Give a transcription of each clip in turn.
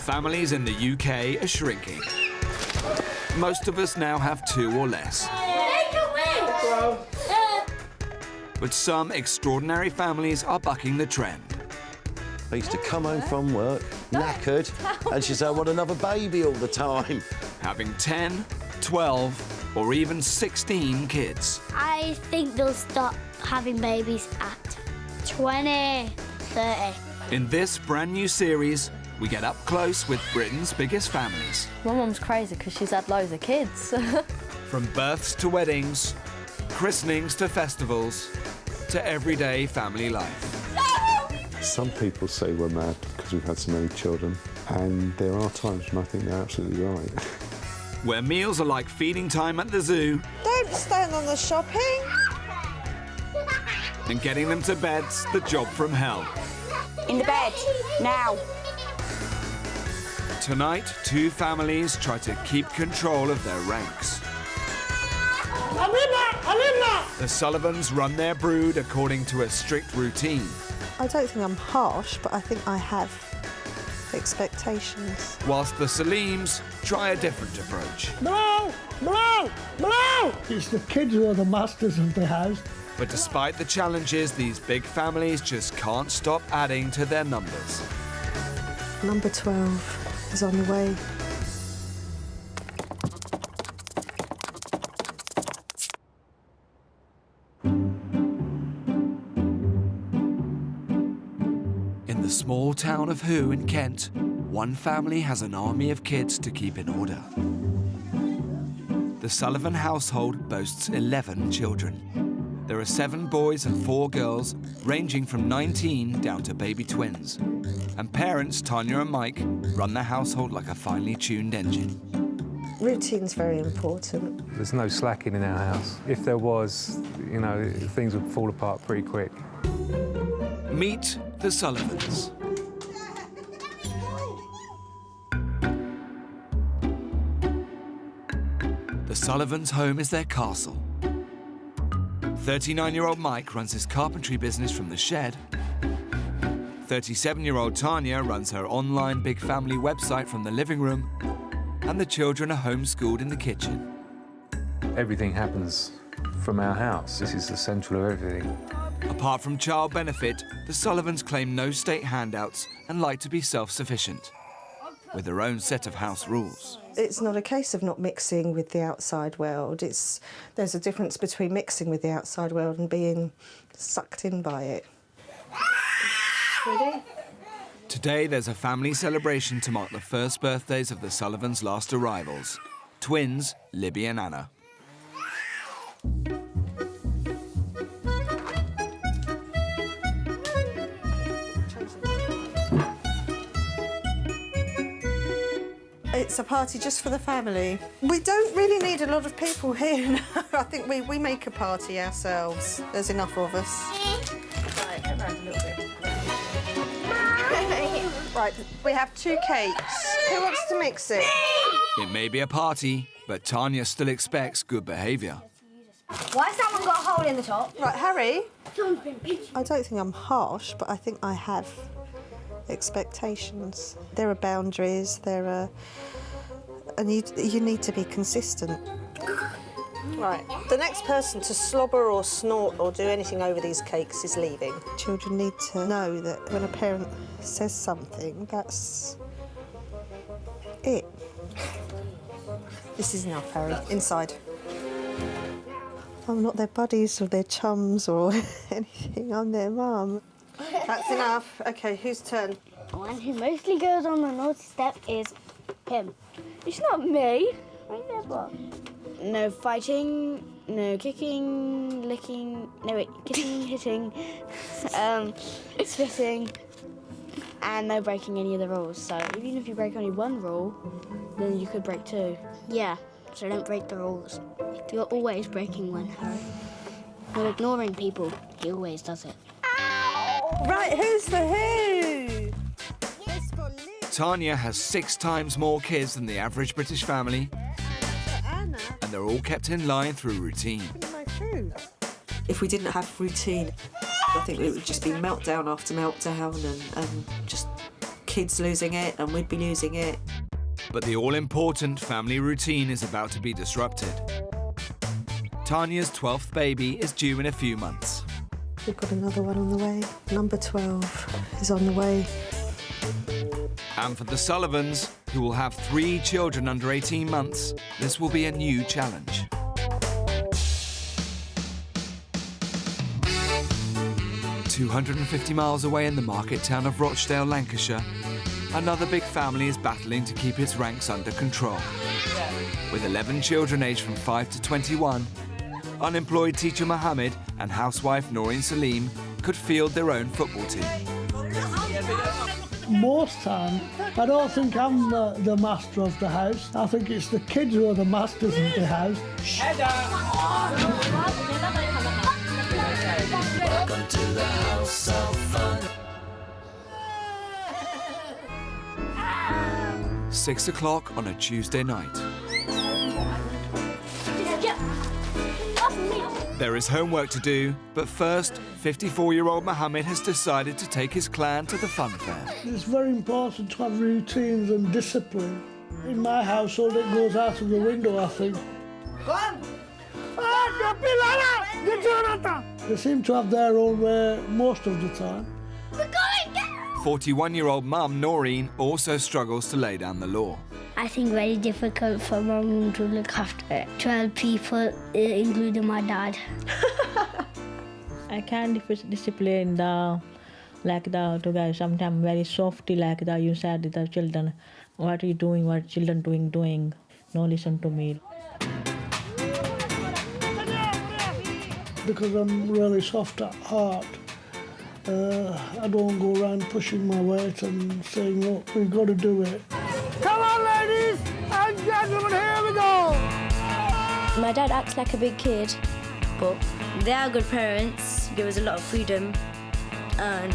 Families in the UK are shrinking. Most of us now have 2 or less. But some extraordinary families are bucking the trend. I used to come home from work, knackered, and she'd say, I want another baby all the time. Having 10, 12, or even 16 kids. I think they'll stop having babies at 20, 30. In this brand new series, we get up close with Britain's biggest families. My mum's crazy because she's had loads of kids. From births to weddings, christenings to festivals, to everyday family life. Some people say we're mad because we've had so many children, and there are times when I think they're absolutely right. Where meals are like feeding time at the zoo. Don't stand on the shopping. And getting them to bed's the job from hell. In the bed, now. Tonight, 2 families try to keep control of their ranks. The Sullivans run their brood according to a strict routine. I don't think I'm harsh, but I think I have expectations. Whilst the Saleems try a different approach. No! No! No! It's the kids who are the masters of the house. But despite the challenges, these big families just can't stop adding to their numbers. Number 12 is on the way. In the small town of Who in Kent, one family has an army of kids to keep in order. The Sullivan household boasts 11 children. There are 7 boys and 4 girls, ranging from 19 down to baby twins. And parents, Tanya and Mike, run the household like a finely tuned engine. Routine's very important. There's no slacking in our house. If there was, you know, things would fall apart pretty quick. Meet the Sullivans. The Sullivans' home is their castle. 39-year-old Mike runs his carpentry business from the shed. 37-year-old Tanya runs her online big family website from the living room. And the children are homeschooled in the kitchen. Everything happens from our house. This is the central of everything. Apart from child benefit, the Sullivans claim no state handouts and like to be self-sufficient, with their own set of house rules. It's not a case of not mixing with the outside world. There's a difference between mixing with the outside world and being sucked in by it. Ready? Today, there's a family celebration to mark the first birthdays of the Sullivans' last arrivals, twins Libby and Anna. It's a party just for the family. We don't really need a lot of people here. I think we make a party ourselves. There's enough of us. Right, come around a little bit. Right, we have 2 cakes. Who wants to mix it? It may be a party, but Tanya still expects good behaviour. Why has someone got a hole in the top? Right, Harry. I don't think I'm harsh, but I think I have expectations. There are boundaries, and you need to be consistent. Right, the next person to slobber or snort or do anything over these cakes is leaving. Children need to know that when a parent says something, that's it. This is enough, Harry. Inside. I'm not their buddies or their chums or anything. I'm their mum. That's enough. OK, whose turn? The one who mostly goes on the naughty step is him. It's not me. I never. No fighting, no kicking, licking, no wait, kicking, hitting, spitting, and no breaking any of the rules. So even if you break only 1 rule, then you could break 2. Yeah, so don't break the rules. You're always breaking one, Harry. You're ignoring people. He always does it. Right, who's for who? Tanya has 6 times more kids than the average British family, and they're all kept in line through routine. If we didn't have routine, I think it would just be meltdown after meltdown and just kids losing it and we'd be losing it. But the all-important family routine is about to be disrupted. Tanya's 12th baby is due in a few months. We've got another one on the way. Number 12 is on the way. And for the Sullivans, who will have 3 children under 18 months, this will be a new challenge. "250 miles away in the market town of Rochdale, Lancashire, another big family is battling to keep its ranks under control. With 11 children aged from 5 to 21, unemployed teacher Mohammed and housewife Noreen Salim could field their own football team. Most time, I don't think I'm the master of the house. I think it's the kids who are the masters of the house. Welcome to the house of fun. 6 o'clock on a Tuesday night. There is homework to do, but first, 54-year-old Mohammed has decided to take his clan to the fun fair. It's very important to have routines and discipline. In my household, it goes out of the window, I think. They seem to have their own way most of the time. 41-year-old mum Noreen also struggles to lay down the law. I think very difficult for my mum to look after 12 people, including my dad. I can't discipline the guys. Sometimes very softly, like that. You said to the children, "What are you doing? What children doing? No, listen to me." Because I'm really soft at heart, I don't go around pushing my weight and saying, "Look, we've got to do it." Come on, ladies and gentlemen, here we go! My dad acts like a big kid, but they are good parents, give us a lot of freedom and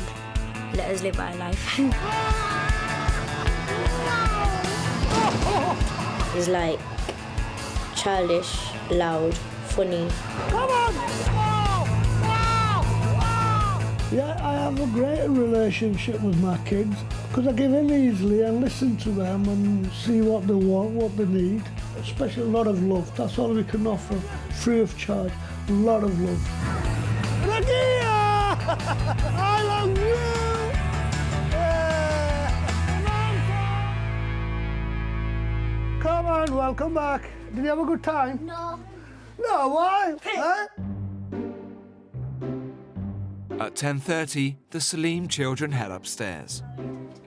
let us live our life. He's like childish, loud, funny. Come on! Yeah, I have a great relationship with my kids because I give in easily and listen to them and see what they want, what they need. Especially a lot of love. That's all we can offer, free of charge. A lot of love. Rakia! I love you! Yeah. Come on, welcome back. Did you have a good time? No. No, why? Huh? At 10:30, the Salim children head upstairs.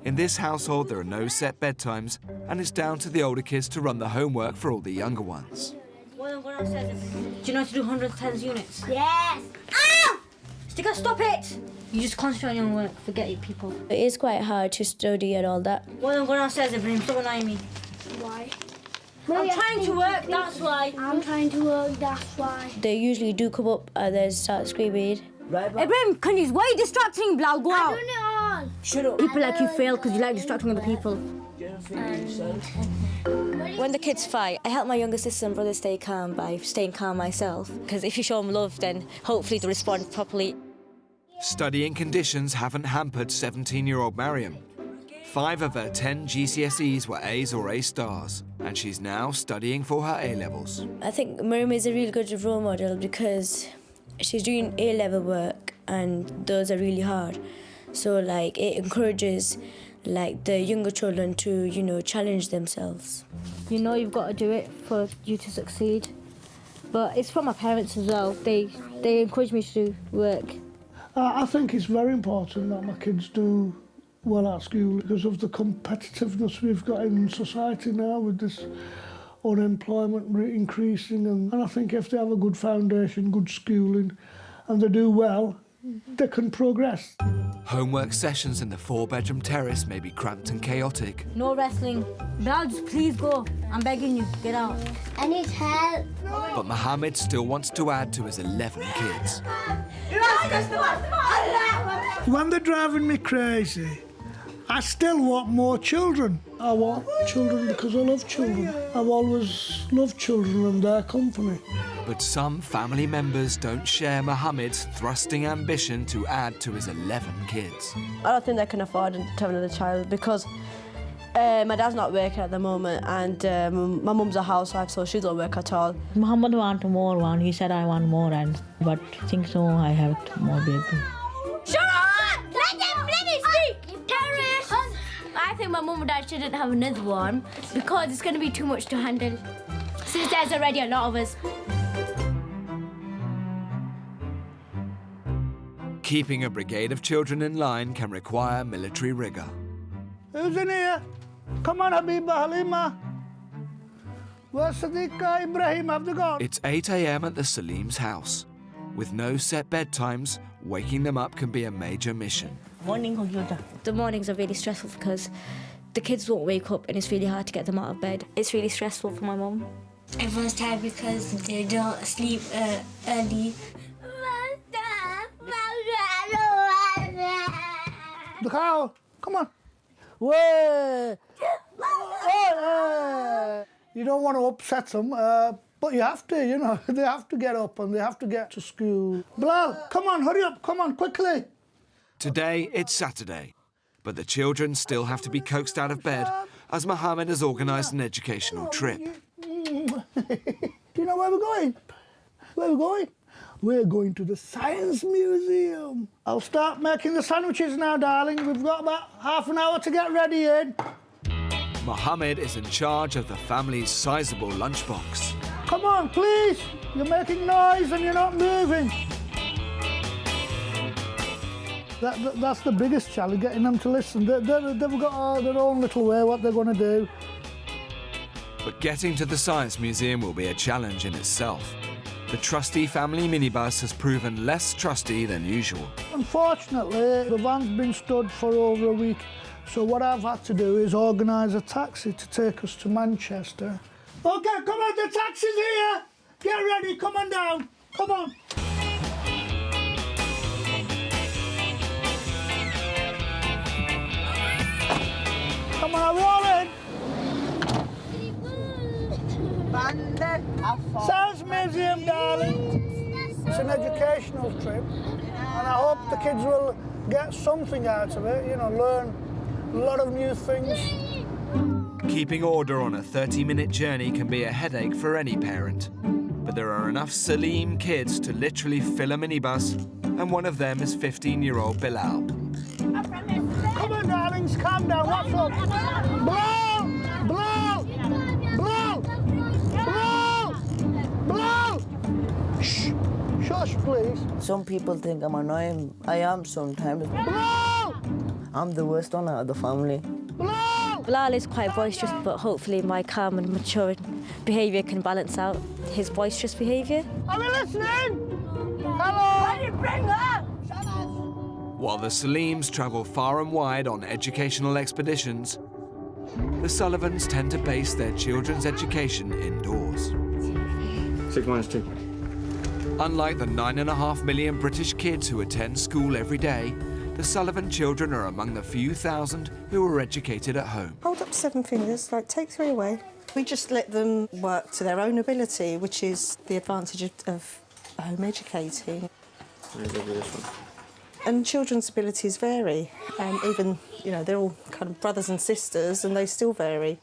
In this household, there are no set bedtimes, and it's down to the older kids to run the homework for all the younger ones. Do you know how to do 100 times units? Yes! Ow! Sticker, stop it! You just concentrate on your work, forget it, people. It is quite hard to study and all that. Well, I'm going downstairs, Ibrahim, stop annoying me. Why? I'm trying to work, that's why. I'm trying to work, that's why. They usually do come up and then start screaming. Ibrahim, can you, why are you distracting, Blau? Go out. I'm doing it all. Shut up. People like you fail because you like distracting other people. When the kids fight, I help my younger sister and brother stay calm by staying calm myself. Because if you show them love, then hopefully they'll respond properly. Studying conditions haven't hampered 17-year-old Mariam. 5 of her 10 GCSEs were A's or A stars, and she's now studying for her A-levels. I think Mariam is a really good role model because she's doing A-level work and those are really hard. So like it encourages like the younger children to, you know, challenge themselves. You know you've got to do it for you to succeed. But it's from my parents as well. They encourage me to do work. I think it's very important that my kids do well at school because of the competitiveness we've got in society now with this unemployment rate increasing. And I think if they have a good foundation, good schooling, and they do well, they can progress. Homework sessions in the 4-bedroom terrace may be cramped and chaotic. No wrestling. Bal, just please go. I'm begging you, get out. I need help. But Mohammed still wants to add to his 11 kids. When they're driving me crazy, I still want more children. I want children because I love children. I've always loved children and their company. But some family members don't share Mohammed's thrusting ambition to add to his 11 kids. I don't think they can afford to have another child because my dad's not working at the moment and my mum's a housewife, so she don't work at all. Muhammad want more one. He said I want more, but I think so I have more baby. Shut up! Let me speak! Terrorists! I think my mum and dad shouldn't have another one because it's going to be too much to handle. Since there's already a lot of us. Keeping a brigade of children in line can require military rigour. Who's in here? Come on, Habiba, Halima. Where's Sadiqa, Ibrahim? Have they gone? It's 8 a.m. at the Salim's house. With no set bedtimes, waking them up can be a major mission. Morning, computer. The mornings are really stressful because the kids won't wake up and it's really hard to get them out of bed. It's really stressful for my mum. Everyone's tired because they don't sleep early. The cow, come on. Way. You don't want to upset them, but you have to, you know. They have to get up and they have to get to school. Bilal, come on, hurry up, come on, quickly. Today, it's Saturday, but the children still have to be coaxed out of bed as Mohammed has organised an educational trip. Do you know where we're going? Where we're going? We're going to the Science Museum. I'll start making the sandwiches now, darling. We've got about half an hour to get ready in. Mohammed is in charge of the family's sizable lunchbox. Come on, please. You're making noise and you're not moving. That's the biggest challenge, getting them to listen. They've got their own little way what they're going to do. But getting to the Science Museum will be a challenge in itself. The trusty family minibus has proven less trusty than usual. Unfortunately, the van's been stood for over a week, so what I've had to do is organise a taxi to take us to Manchester. OK, come on, the taxi's here! Get ready, come on down, come on. Come on, are we all in? Science Museum, darling. It's an educational trip, and I hope the kids will get something out of it, you know, learn a lot of new things. Keeping order on a 30-minute journey can be a headache for any parent. But there are enough Salim kids to literally fill a minibus, and one of them is 15-year-old Bilal. Come on, darlings, calm down. What's up? Blow! Blow! Blow! Blow! Blow! Shh! Shush, please. Some people think I'm annoying. I am sometimes. Blow! I'm the worst one out of the family. Blow! Bilal is quite boisterous, but hopefully my calm and mature behaviour can balance out his boisterous behaviour. Are we listening? Hello? Why did you bring her? While the Salims travel far and wide on educational expeditions, the Sullivans tend to base their children's education indoors. 6 minus 2. Unlike the 9.5 million British kids who attend school every day, the Sullivan children are among the few thousand who are educated at home. Hold up 7 fingers, like take 3 away. We just let them work to their own ability, which is the advantage of home educating. And children's abilities vary, and even, you know, they're all kind of brothers and sisters, and they still vary.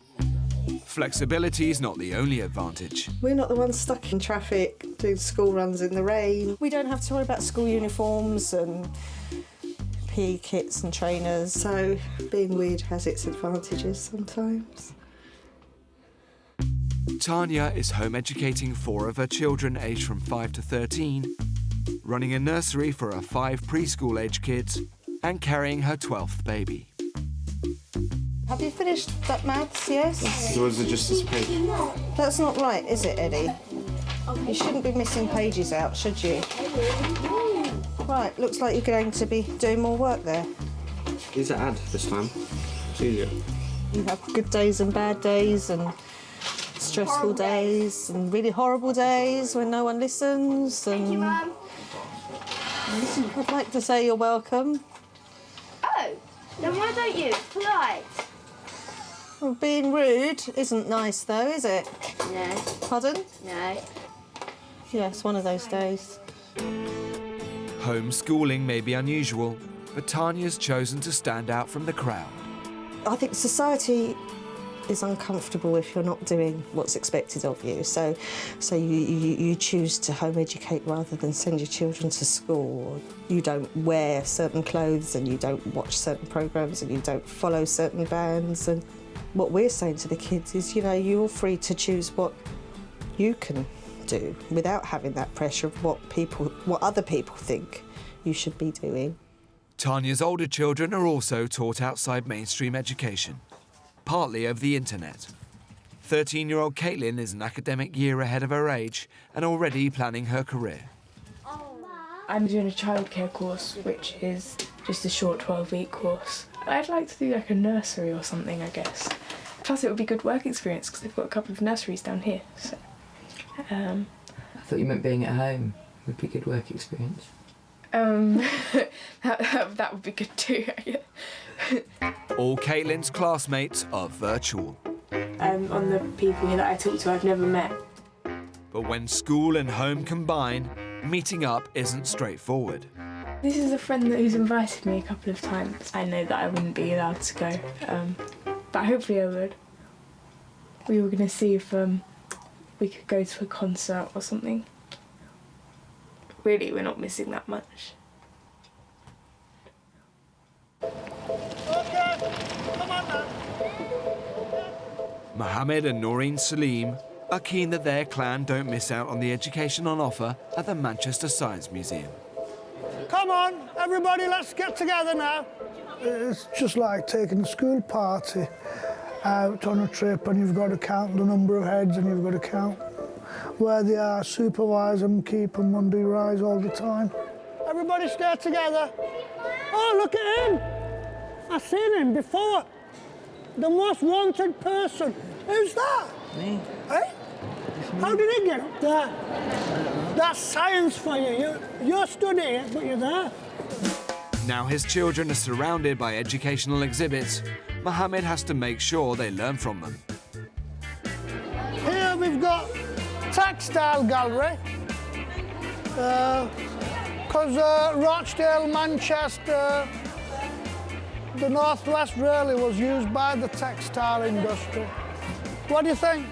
Flexibility is not the only advantage. We're not the ones stuck in traffic doing school runs in the rain. We don't have to worry about school uniforms and PE kits and trainers, so being weird has its advantages sometimes. Tanya is home educating 4 of her children aged from 5 to 13, running a nursery for her 5 preschool-age kids, and carrying her 12th baby. Have you finished that maths, yes? Or is it just this page? That's not right, is it, Eddie? You shouldn't be missing pages out, should you? Right, looks like you're going to be doing more work there. These are add this time. It's easier. You have good days and bad days and stressful days and really horrible days when no one listens. And I'd like to say you're welcome. Oh, Then why don't you? It's polite. Well, being rude isn't nice, though, is it? No. Pardon? No. Yeah, it's one of those days. Homeschooling may be unusual, but Tanya's chosen to stand out from the crowd. I think society is uncomfortable if you're not doing what's expected of you. So you choose to home educate rather than send your children to school. You don't wear certain clothes and you don't watch certain programmes and you don't follow certain bands. And what we're saying to the kids is, you know, you're free to choose what you can do without having that pressure of what other people think you should be doing. Tanya's older children are also taught outside mainstream education, partly over the internet. 13-year-old Caitlin is an academic year ahead of her age and already planning her career. I'm doing a childcare course, which is just a short 12-week course. I'd like to do like a nursery or something, I guess. Plus it would be good work experience because they've got a couple of nurseries down here. So, I thought you meant being at home would be good work experience. That would be good too. All Caitlin's classmates are virtual. On the people here that I talk to, I've never met. But when school and home combine, meeting up isn't straightforward. This is a friend who's invited me a couple of times. I know that I wouldn't be allowed to go, but hopefully I would. We were going to see if we could go to a concert or something. Really, we're not missing that much. Mohammed and Noreen Salim are keen that their clan don't miss out on the education on offer at the Manchester Science Museum. Come on, everybody, let's get together now. It's just like taking a school party out on a trip and you've got to count the number of heads and you've got to count where they are, supervise them, keep them on rise all the time. Everybody stay together. Oh, look at him. I've seen him before. The most wanted person. Who's that? Me. Hey? How did he get up there? That's science for you. You're studying it, but you're there. Now his children are surrounded by educational exhibits, Mohammed has to make sure they learn from them. Here we've got textile gallery. Because Rochdale, Manchester, the northwest really was used by the textile industry. What do you think?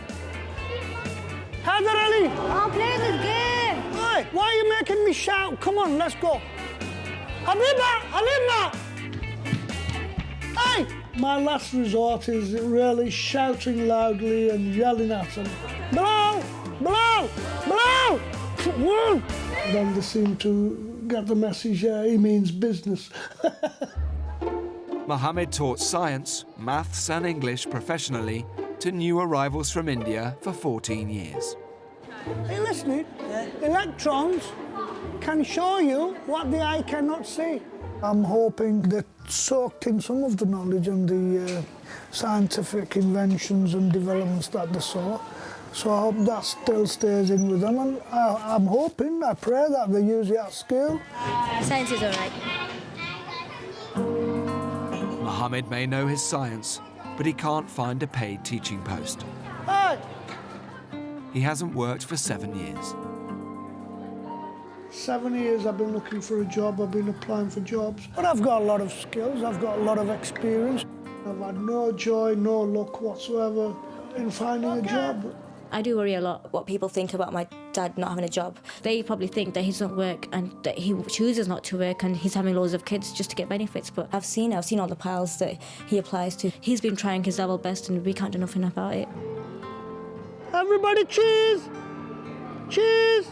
Heather Ali! I'm playing this game! Hey, why are you making me shout? Come on, let's go. Habiba! Halima! Hey! My last resort is really shouting loudly and yelling at them. Blow! Blow! Blow! Woo! Then they seem to get the message, he means business. Mohammed taught science, maths and English professionally to new arrivals from India for 14 years. Are you listening? Yeah. Electrons can show you what the eye cannot see. I'm hoping that soaked in some of the knowledge and the scientific inventions and developments that they saw. So I hope that still stays in with them, and I'm hoping, I pray that they use it at school. Science is all right. Mohammed may know his science, but he can't find a paid teaching post. Hey! He hasn't worked for 7 years. 7 years I've been looking for a job, I've been applying for jobs. But I've got a lot of skills, I've got a lot of experience. I've had no joy, no luck whatsoever in finding a job. I do worry a lot what people think about my dad not having a job. They probably think that he doesn't work and that he chooses not to work and he's having loads of kids just to get benefits. But I've seen all the piles that he applies to. He's been trying his level best and we can't do nothing about it. Everybody cheers! Cheers!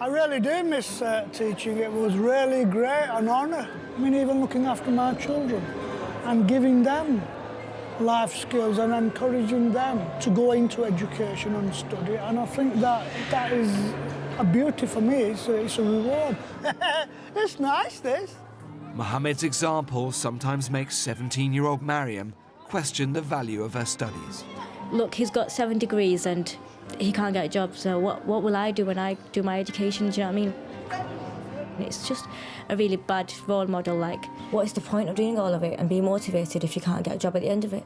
I really do miss teaching. It was really great, an honour. I mean, even looking after my children and giving them life skills and encouraging them to go into education and study. And I think that is a beauty for me. It's a reward. It's nice, this. Mohammed's example sometimes makes 17-year-old Mariam question the value of her studies. Look, he's got 7 degrees and he can't get a job, so what will I do when I do my education, do you know what I mean? It's just a really bad role model. Like, what is the point of doing all of it and being motivated if you can't get a job at the end of it?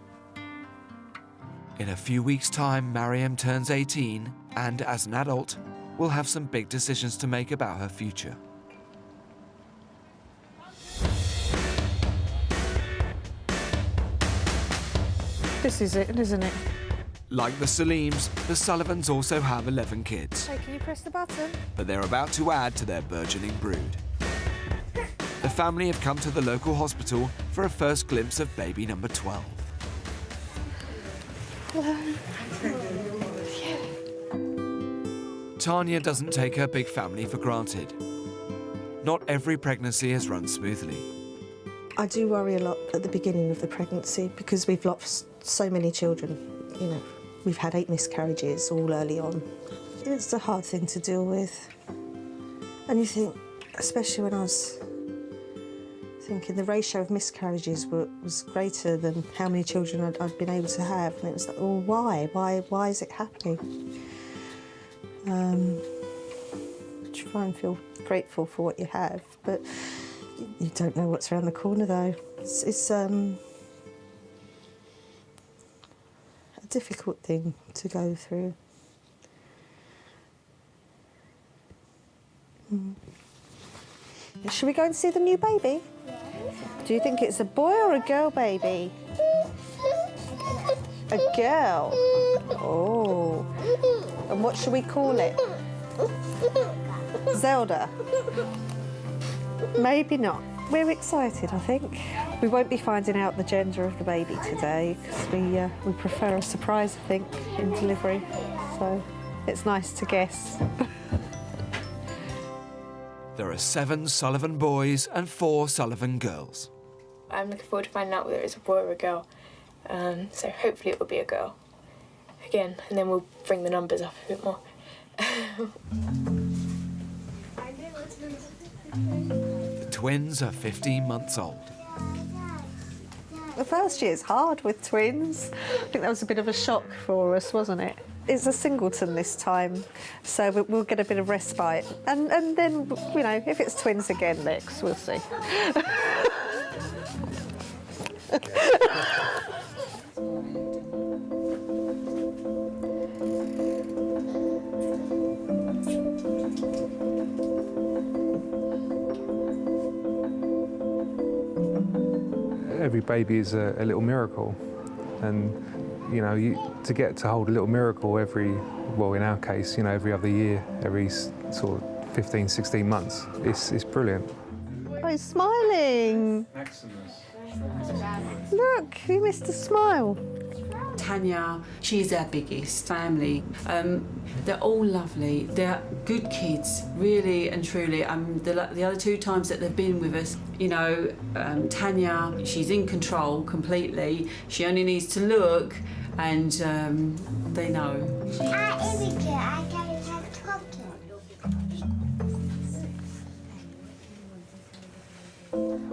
In a few weeks' time, Mariam turns 18 and, as an adult, will have some big decisions to make about her future. This is it, isn't it? Like the Saleems, the Sullivans also have 11 kids, Hey, can you press the button? but they're about to add to their burgeoning brood. The family have come to the local hospital for a first glimpse of baby number 12. Tanya doesn't take her big family for granted. Not every pregnancy has run smoothly. I do worry a lot at the beginning of the pregnancy because we've lost so many children. You know, we've had 8 miscarriages all early on. It's a hard thing to deal with. And you think, especially when I was thinking the ratio of miscarriages was greater than how many children I'd been able to have. And it was like, well, why? Why is it happening? Try and feel grateful for what you have, but you don't know what's around the corner, though. It's a difficult thing to go through. Should we go and see the new baby? Do you think it's a boy or a girl baby? A girl. Oh. And what should we call it? Zelda. Maybe not. We're excited, I think. We won't be finding out the gender of the baby today because we prefer a surprise, I think, in delivery. So it's nice to guess. There are 7 Sullivan boys and 4 Sullivan girls. I'm looking forward to finding out whether it's a boy or a girl. So hopefully it will be a girl. Again, and then we'll bring the numbers up a bit more. The twins are 15 months old. The first year's hard with twins. I think that was a bit of a shock for us, wasn't it? It's a singleton this time, so we'll get a bit of respite. And then, you know, if it's twins again next, we'll see. Every baby is a little miracle, and you know, to get to hold a little miracle well, in our case, you know, every other year, every sort of 15, 16 months, it's brilliant. Oh, he's smiling. Look, he missed a smile. Tanya, she's our biggest family. They're all lovely. They're good kids, really and truly. The other 2 times that they've been with us, you know, Tanya, she's in control completely. She only needs to look, and they know.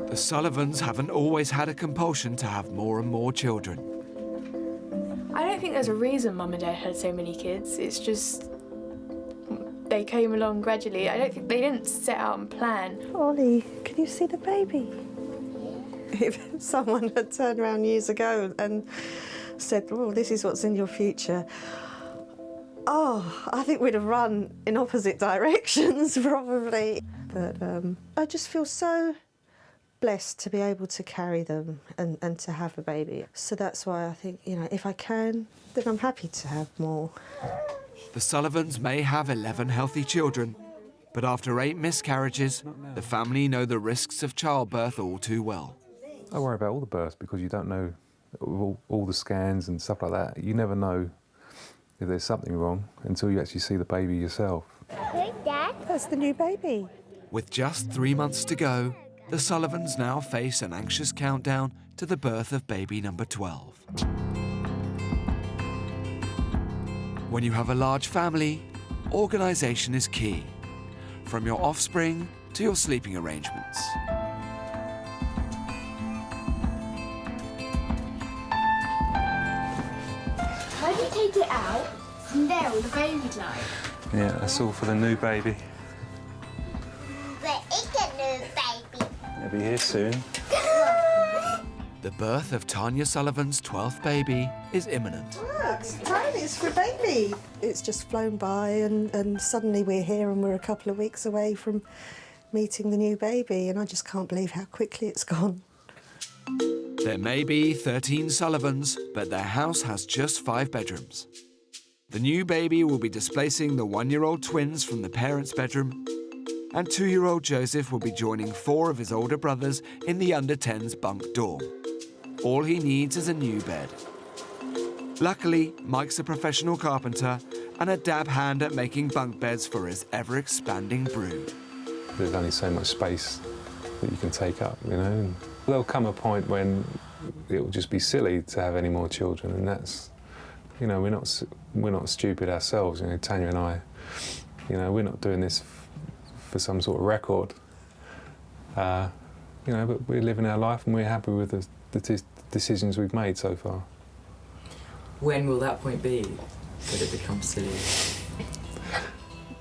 The Sullivans haven't always had a compulsion to have more and more children. I don't think there's a reason Mum and Dad had so many kids. It's just they came along gradually. I don't think they didn't set out and plan. Ollie, can you see the baby? If someone had turned around years ago and said, "Oh, this is what's in your future," oh, I think we'd have run in opposite directions probably. But I just feel so blessed to be able to carry them and to have a baby. So that's why I think, you know, if I can, then I'm happy to have more. The Sullivans may have 11 healthy children, but after 8 miscarriages, the family know the risks of childbirth all too well. I worry about all the births because you don't know all the scans and stuff like that. You never know if there's something wrong until you actually see the baby yourself. Hey, Dad. That's the new baby. With just 3 months to go, the Sullivans now face an anxious countdown to the birth of baby number 12. When you have a large family, organisation is key, from your offspring to your sleeping arrangements. How do you take it out from there with the baby like? Yeah, that's all for the new baby. But it He'll be here soon. The birth of Tanya Sullivan's 12th baby is imminent. Look, it's tiny, it's for a baby. It's just flown by and suddenly we're here and we're a couple of weeks away from meeting the new baby, and I just can't believe how quickly it's gone. There may be 13 Sullivans, but their house has just 5 bedrooms. The new baby will be displacing the 1-year-old twins from the parents' bedroom, and 2-year-old Joseph will be joining 4 of his older brothers in the under-10s bunk dorm. All he needs is a new bed. Luckily, Mike's a professional carpenter and a dab hand at making bunk beds for his ever-expanding brood. There's only so much space that you can take up, you know. And there'll come a point when it will just be silly to have any more children, and that's, you know, we're not stupid ourselves. You know, Tanya and I, you know, we're not doing this for some sort of record. You know, but we're living our life and we're happy with the decisions we've made so far. When will that point be that it becomes silly?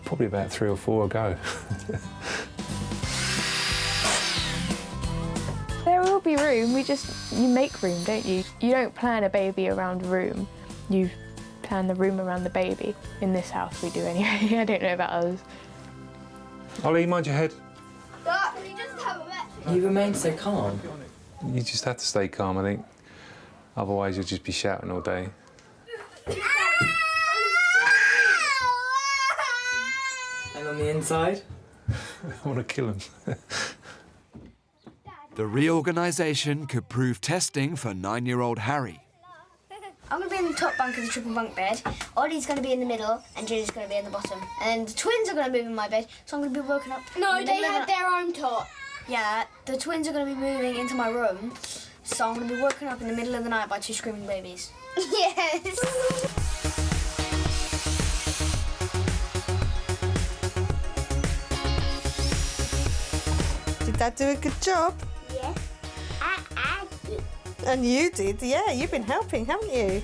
Probably about 3 or 4 ago. There will be room, you make room, don't you? You don't plan a baby around room, you plan the room around the baby. In this house we do anyway, I don't know about others. Ollie, mind your head. You remain so calm. You just have to stay calm, I think. Otherwise you'll just be shouting all day. And on the inside? I want to kill him. The reorganisation could prove testing for 9-year-old Harry. I'm going to be in the top bunk of the triple bunk bed, Ollie's going to be in the middle, and Julie's going to be in the bottom. And then the twins are going to move in my bed, so I'm going to be woken up. No, they had their own top. Yeah, the twins are going to be moving into my room, so I'm going to be woken up in the middle of the night by 2 screaming babies. Yes. Did Dad do a good job? Yes. I did. And you did, yeah, you've been helping, haven't you?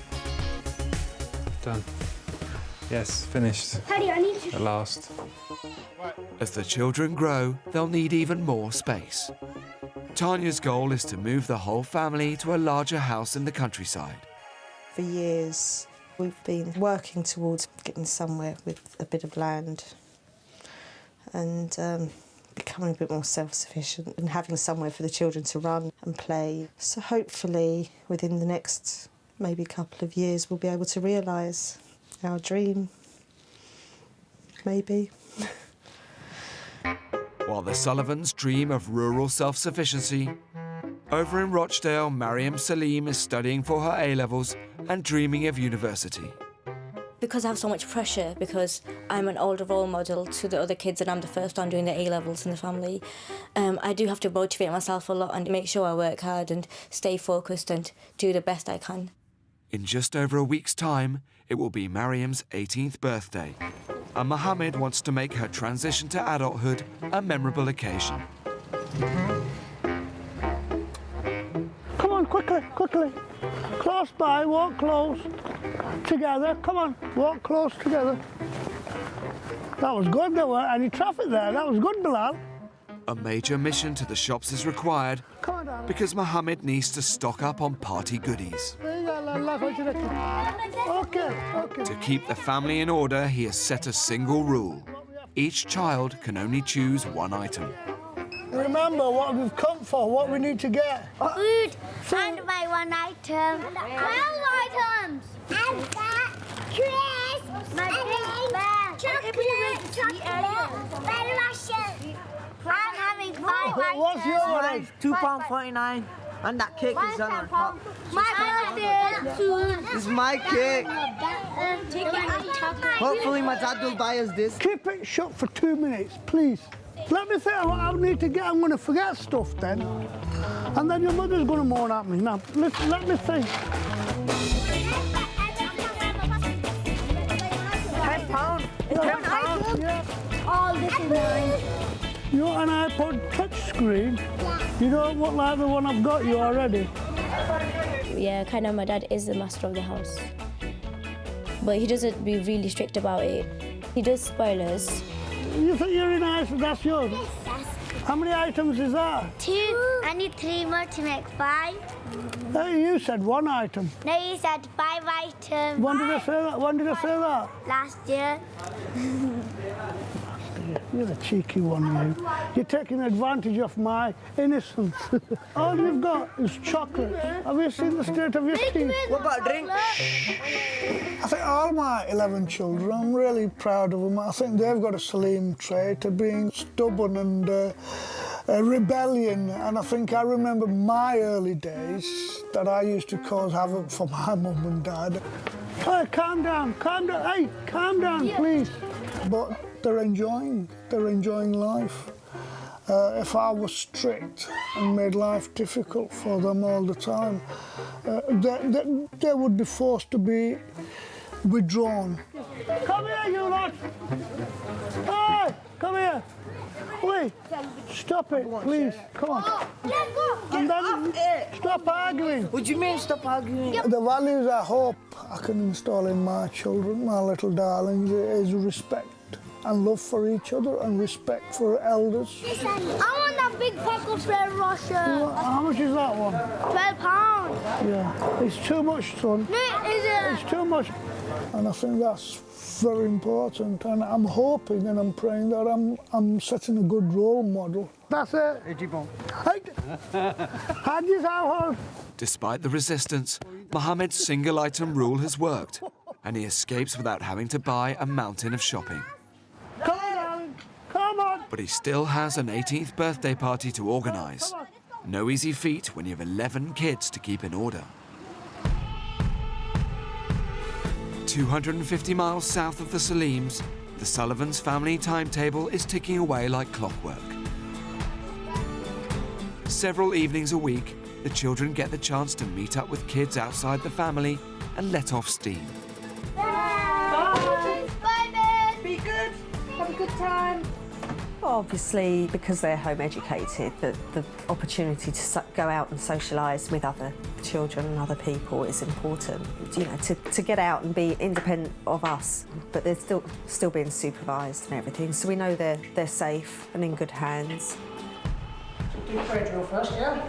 Done. Yes, finished. Paddy, I need to... At last. As the children grow, they'll need even more space. Tanya's goal is to move the whole family to a larger house in the countryside. For years, we've been working towards getting somewhere with a bit of land and becoming a bit more self-sufficient and having somewhere for the children to run and play. So hopefully, within the next maybe couple of years, we'll be able to realise our dream, maybe. While the Sullivans dream of rural self-sufficiency, over in Rochdale, Mariam Salim is studying for her A-levels and dreaming of university. Because I have so much pressure, because I'm an older role model to the other kids and I'm the first one doing the A-levels in the family, I do have to motivate myself a lot and make sure I work hard and stay focused and do the best I can. In just over a week's time, it will be Mariam's 18th birthday, and Mohammed wants to make her transition to adulthood a memorable occasion. Come on, quickly, quickly. Close by, walk close. Together, come on, walk close together. That was good, there weren't any traffic there. That was good, Bilal. A major mission to the shops is required because Mohammed needs to stock up on party goodies. Okay, okay. To keep the family in order, he has set a single rule. Each child can only choose one item. Remember what we've come for, what we need to get. Food. And buy 1 item. 12 items. I've got Chris. My big bag. Chocolate. Very luscious. I'm having 5 items. What's your one? £2.49. And that cake is on top. My birthday. This is my cake. Hopefully my dad will buy us this. Keep it shut for 2 minutes, please. Let me think what I need to get. I'm going to forget stuff then. And then your mother's going to moan at me. Now, let me think. £10. £10. Yeah. All this is mine. You want an iPod touchscreen? You don't look like the one I've got you already. Yeah, kind of my dad is the master of the house. But he doesn't be really strict about it. He does spoil us. You think you're in ice and that's yours? Yes. How many items is that? 2. I need 3 more to make 5. Hey, you said 1 item. No, you said 5 items. When did I say that? When did I say that? Last year. You're a cheeky one, you. You're taking advantage of my innocence. All you've got is chocolate. Have you seen the state of your teeth? What about drink? I think all my 11 children, I'm really proud of them. I think they've got a Salim trait of being stubborn and a rebellion. And I think I remember my early days that I used to cause havoc for my mum and dad. Hey, calm down, hey, calm down, please. But they're enjoying life. If I was strict and made life difficult for them all the time, they would be forced to be withdrawn. Come here, you lot! Hey, come here! Wait, stop it, please, come on. And then stop arguing. What do you mean, stop arguing? The values I hope I can install in my children, my little darlings, is respect and love for each other and respect for elders. I want that big pack of Ferrero. How much is that one? £12. Yeah, it's too much, son. No, it isn't. It's too much. And I think that's very important. And I'm hoping and I'm praying that I'm setting a good role model. That's it. Despite the resistance, Mohammed's single-item rule has worked, and he escapes without having to buy a mountain of shopping. Come on, darling. Come on. But he still has an 18th birthday party to organise. No easy feat when you have 11 kids to keep in order. 250 miles south of the Salims, the Sullivans' family timetable is ticking away like clockwork. Several evenings a week, the children get the chance to meet up with kids outside the family and let off steam. Bye, babe. Be good. Have a good time. Obviously, because they're home educated, the opportunity to go out and socialise with other children and other people is important. You know, to get out and be independent of us, but they're still being supervised and everything. So we know they're safe and in good hands. Do prayer drill first, yeah?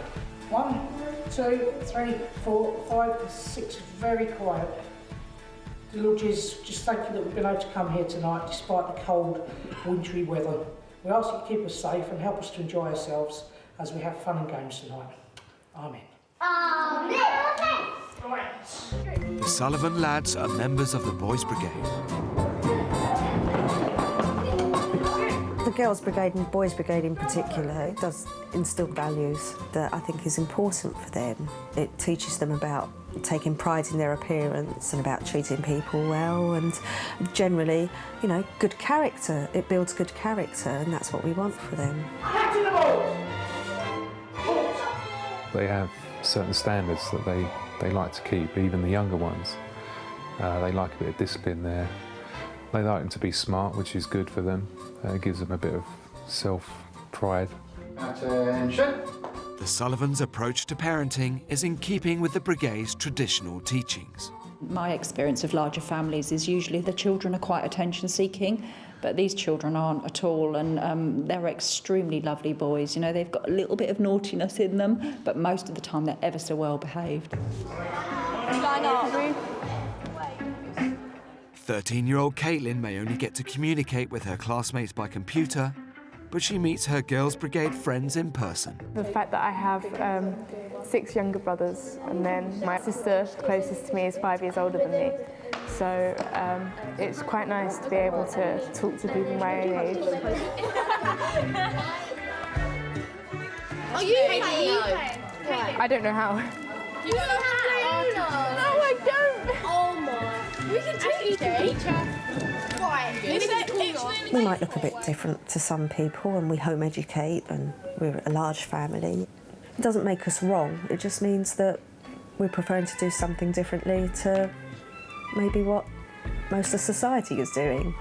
1, 2, 3, 4, 5, 6. Very quiet. Lord Jesus, just thank you that we've been able to come here tonight despite the cold, wintry weather. We ask you to keep us safe and help us to enjoy ourselves as we have fun and games tonight. Amen. Amen. The Sullivan lads are members of the Boys Brigade. The Girls Brigade and Boys Brigade in particular, it does instil values that I think is important for them. It teaches them about taking pride in their appearance and about treating people well and generally, you know, good character. It builds good character and that's what we want for them. They have certain standards that they like to keep, even the younger ones. They like a bit of discipline there. They like them to be smart, which is good for them. It gives them a bit of self-pride. Attention! The Sullivans' approach to parenting is in keeping with the Brigade's traditional teachings. My experience of larger families is usually the children are quite attention-seeking, but these children aren't at all, and they're extremely lovely boys. You know, they've got a little bit of naughtiness in them, but most of the time they're ever so well behaved. 13-year-old Caitlin may only get to communicate with her classmates by computer, but she meets her Girls Brigade friends in person. The fact that I have 6 younger brothers, and then my sister closest to me is 5 years older than me. So it's quite nice to be able to talk to people my own age. Are you playing? I don't know how. You don't know how to play Uno? No, I don't. Oh my. We can teach you. We might look a bit different to some people and we home educate and we're a large family. It doesn't make us wrong, it just means that we're preferring to do something differently to maybe what most of society is doing.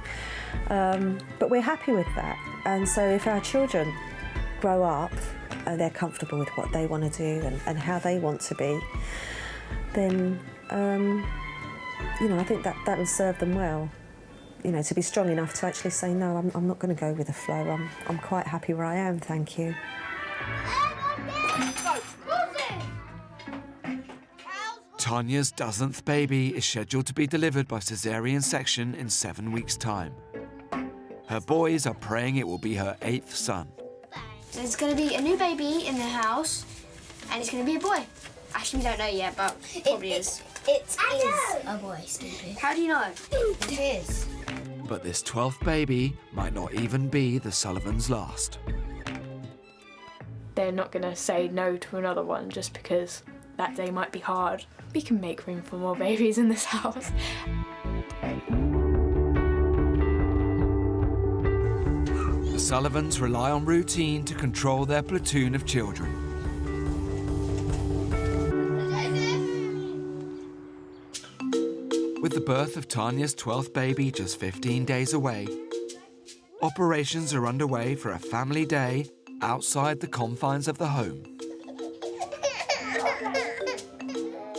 But we're happy with that. And so if our children grow up and they're comfortable with what they want to do and how they want to be, then, you know, I think that will serve them well. you know, to be strong enough to actually say, no, I'm not going to go with the flow. I'm quite happy where I am, thank you. Tanya's dozenth baby is scheduled to be delivered by caesarean section in 7 weeks' time. Her boys are praying it will be her 8th son. So there's going to be a new baby in the house, and it's going to be a boy. Actually, we don't know yet, but it probably is. It is a boy, stupid. How do you know? It is. But this 12th baby might not even be the Sullivans' last. They're not going to say no to another one just because that day might be hard. We can make room for more babies in this house. The Sullivans rely on routine to control their platoon of children. With the birth of Tanya's 12th baby just 15 days away, operations are underway for a family day outside the confines of the home.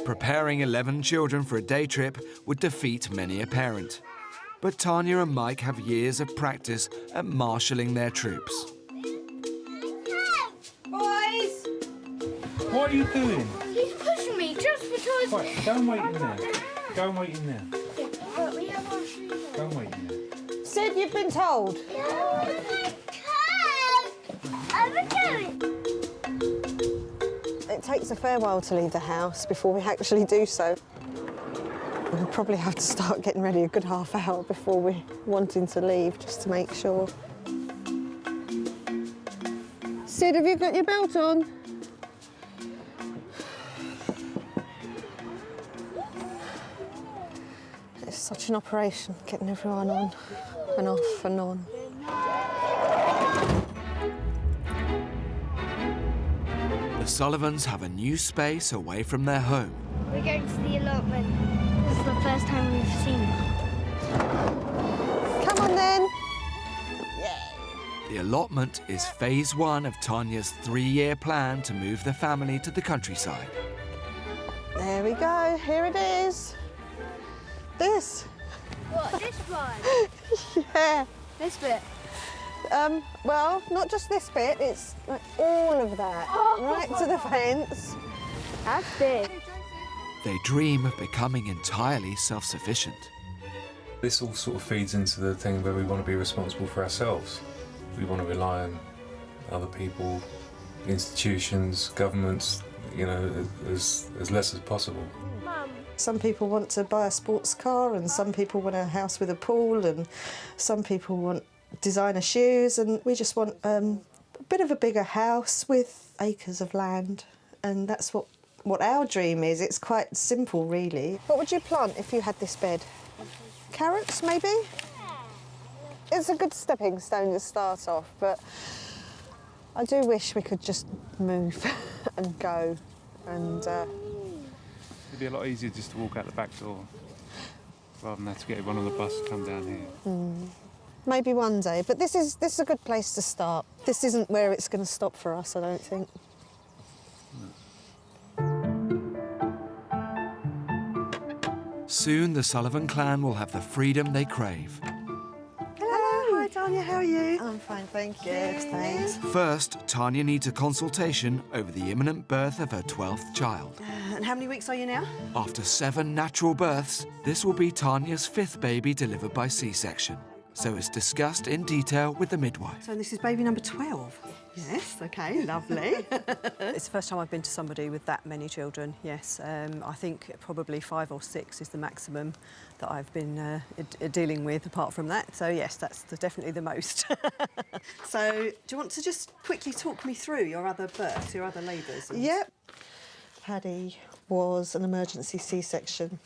Preparing 11 children for a day trip would defeat many a parent. But Tanya and Mike have years of practice at marshalling their troops. Boys! What are you doing? He's pushing me just because... Right, go and wait in there. Go and wait in there. But we have our shoes on. Go and wait in there. Sid, you've been told. It takes a fair while to leave the house before we actually do so. We'll probably have to start getting ready a good half hour before we're wanting to leave, just to make sure. Sid, have you got your belt on? It's such an operation, getting everyone on and off and on. The Sullivans have a new space away from their home. We're going to the allotment. This is the first time we've seen it. Come on then. The allotment is phase 1 of Tanya's 3-year plan to move the family to the countryside. There we go, here it is. This. What, this one? Yeah. This bit? Well, not just this bit, it's like all of that, right to the fence. That's big. They dream of becoming entirely self-sufficient. This all sort of feeds into the thing where we want to be responsible for ourselves. We want to rely on other people, institutions, governments, you know, as less as possible. Some people want to buy a sports car, and some people want a house with a pool, and some people want designer shoes, and we just want a bit of a bigger house with acres of land, and that's what our dream is. It's quite simple, really. What would you plant if you had this bed? Carrots, maybe? It's a good stepping stone to start off, but I do wish we could just move and go, and It'd be a lot easier just to walk out the back door rather than have to get everyone on the bus to come down here. maybe one day. But this is a good place to start. This isn't where it's going to stop for us, I don't think. Soon the Sullivan clan will have the freedom they crave. Hello, hi Tanya, how are you? I'm fine, thank you. Good, thanks. First, Tanya needs a consultation over the imminent birth of her 12th child. And how many weeks are you now? After 7 natural births, this will be Tanya's 5th baby delivered by C-section. So it's discussed in detail with the midwife. So this is baby number 12? Yes, OK, lovely. It's the first time I've been to somebody with that many children, yes. I think probably 5 or 6 is the maximum that I've been dealing with apart from that. So, yes, that's definitely the most. So do you want to just quickly talk me through your other births, your other labours? Yep. Paddy was an emergency C-section.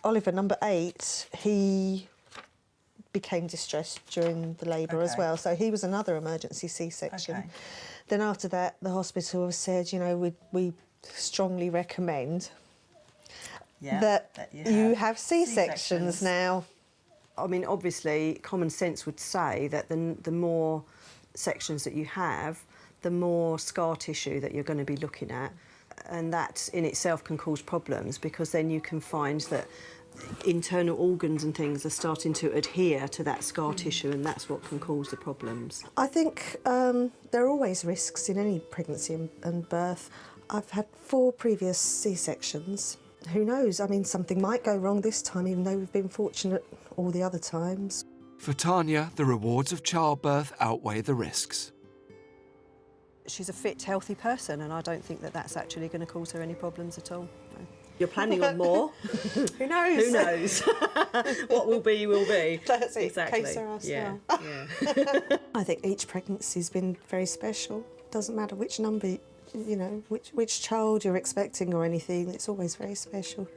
Oliver, number 8, he became distressed during the labour as well, so he was another emergency C-section. Okay. Then after that, the hospital said, you know, we strongly recommend that you have C-sections now. I mean, obviously, common sense would say that the more sections that you have, the more scar tissue that you're going to be looking at. And that in itself can cause problems, because then you can find that internal organs and things are starting to adhere to that scar tissue, and that's what can cause the problems. I think there are always risks in any pregnancy and birth. I've had 4 previous C-sections. Who knows? I mean, something might go wrong this time, even though we've been fortunate all the other times. For Tanya, the rewards of childbirth outweigh the risks. She's a fit, healthy person, and I don't think that that's actually going to cause her any problems at all. No. You're planning on more. Who knows? Who knows? What will be, will be. That's it. Exactly. Case us Yeah. now. Yeah. I think each pregnancy's been very special. Doesn't matter which number, you know, which child you're expecting or anything, it's always very special.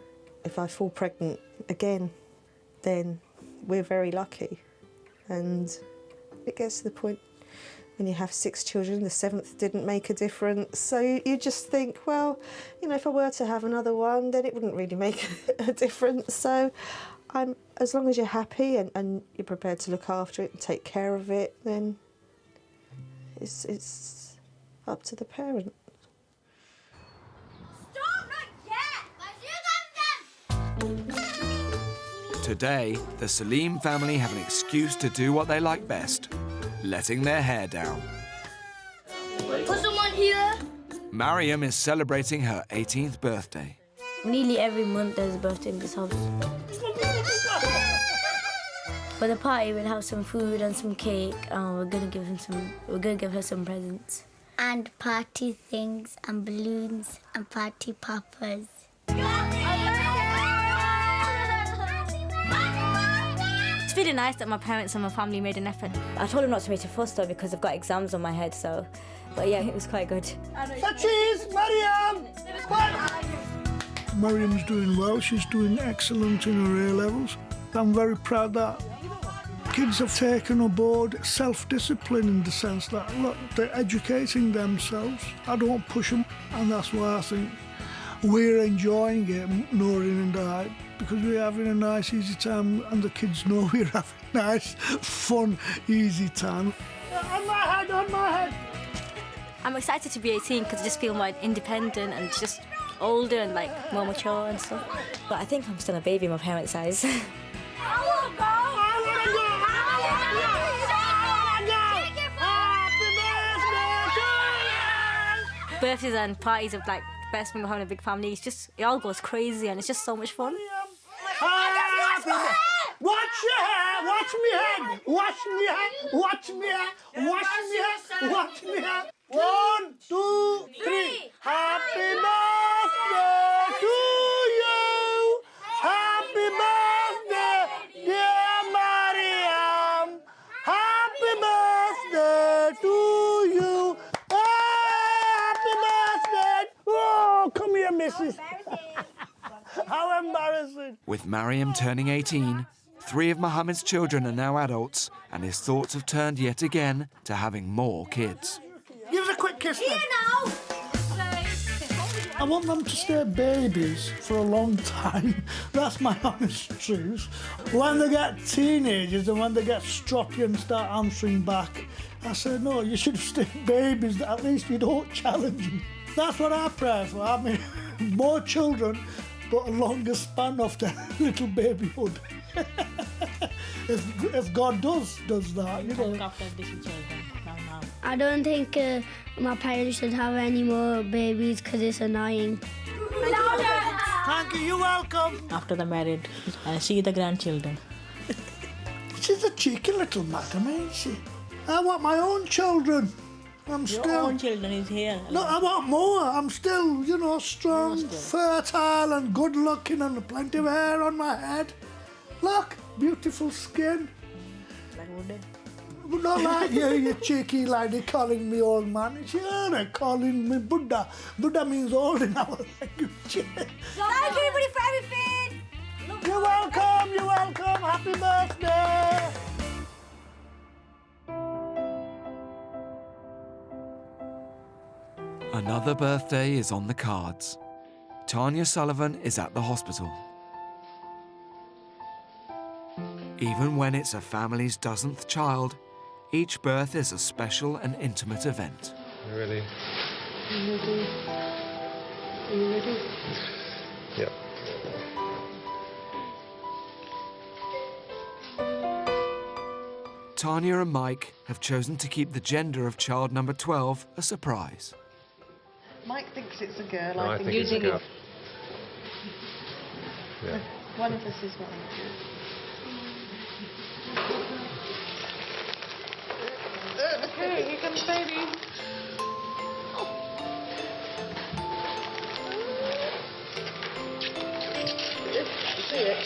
If I fall pregnant again, then we're very lucky. And it gets to the point when you have 6 children, the 7th didn't make a difference. So you just think, well, you know, if I were to have another one, then it wouldn't really make a difference. So as long as you're happy and you're prepared to look after it and take care of it, then it's up to the parent. Today, the Salim family have an excuse to do what they like best, letting their hair down. Put someone here. Mariam is celebrating her 18th birthday. Nearly every month there's a birthday in this house. For the party, we'll have some food and some cake, and we're gonna give her some presents. And party things and balloons and party poppers. It's really nice that my parents and my family made an effort. I told them not to make a fuss though because I've got exams on my head, so... But yeah, it was quite good. Cheese, Mariam! Mariam's doing well. She's doing excellent in her A-levels. I'm very proud that kids have taken aboard self-discipline in the sense that, look, they're educating themselves. I don't push them, and that's why I think we're enjoying it, Noreen and I, because we're having a nice, easy time, and the kids know we're having a nice, fun, easy time. On my head, on my head! I'm excited to be 18 because I just feel more independent and just older and like more mature and stuff. But I think I'm still a baby in my parents' eyes. Birthdays and parties of like best when we're having a big family. It all goes crazy and it's just so much fun. Watch your hair, watch me head, watch me head, watch me head, watch me head, watch me head. 1, 2, 3. Happy birthday to you. Happy birthday, dear Mariam. Happy birthday to you. Hey, happy birthday. Oh, come here, missus. How embarrassing. With Mariam turning 18, 3 of Mohammed's children are now adults, and his thoughts have turned yet again to having more kids. Give us a quick kiss then. I want them to stay babies for a long time. That's my honest truth. When they get teenagers and when they get stroppy and start answering back, I say, no, you should stay babies. At least you don't challenge them. That's what I pray for. I mean, more children, but a longer span of their little babyhood. if God does that, you know. I don't think my parents should have any more babies because it's annoying. Thank you, you're welcome. After the married, I see the grandchildren. She's a cheeky little madam, ain't she? I want my own children. Your own children is here. No, I want more. I'm still, you know, strong, fertile and good looking and plenty of hair on my head. Look, beautiful skin. Not like you cheeky lady calling me old man. You're calling me Buddha. Buddha means old in our language. Thank you everybody for everything. You're welcome, you're welcome. Happy birthday. Another birthday is on the cards. Tanya Sullivan is at the hospital. Even when it's a family's 10th child, each birth is a special and intimate event. You ready? Are you ready? Are you ready? Yep. Tanya and Mike have chosen to keep the gender of child number 12 a surprise. Mike thinks it's a girl. No, I think you it's a girl. Yeah. One of us is one. Okay, here comes baby. See it.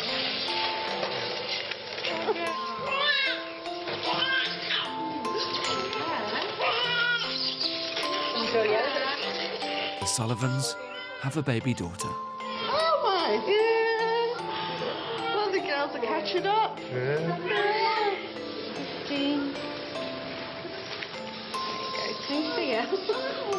The Sullivans have a baby daughter. Oh my god! Well, the girls are catching up. Yeah. Jean. Go to